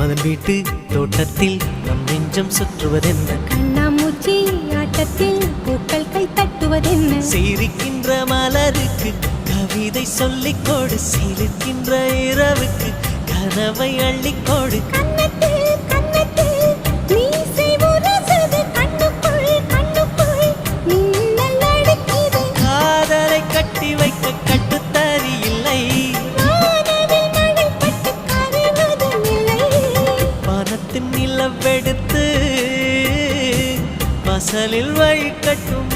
அதன் வீட்டு தோட்டத்தில் நம் நெஞ்சம் சுற்றுவதென்ன கண்ணாமூச்சி ஆட்டத்தில் பூக்கள் கை தட்டுவதென்ன சிரிக்கின்ற மலருக்கு கவிதை சொல்லிக்கோடு சிரிக்கின்ற இரவுக்கு கனவை அள்ளிக்கோடு காதலை கட்டி வைக்க கட்டுத்தறி இல்லை வானத்தின் நிலவெடுத்து வாசலில் வழி கட்டும்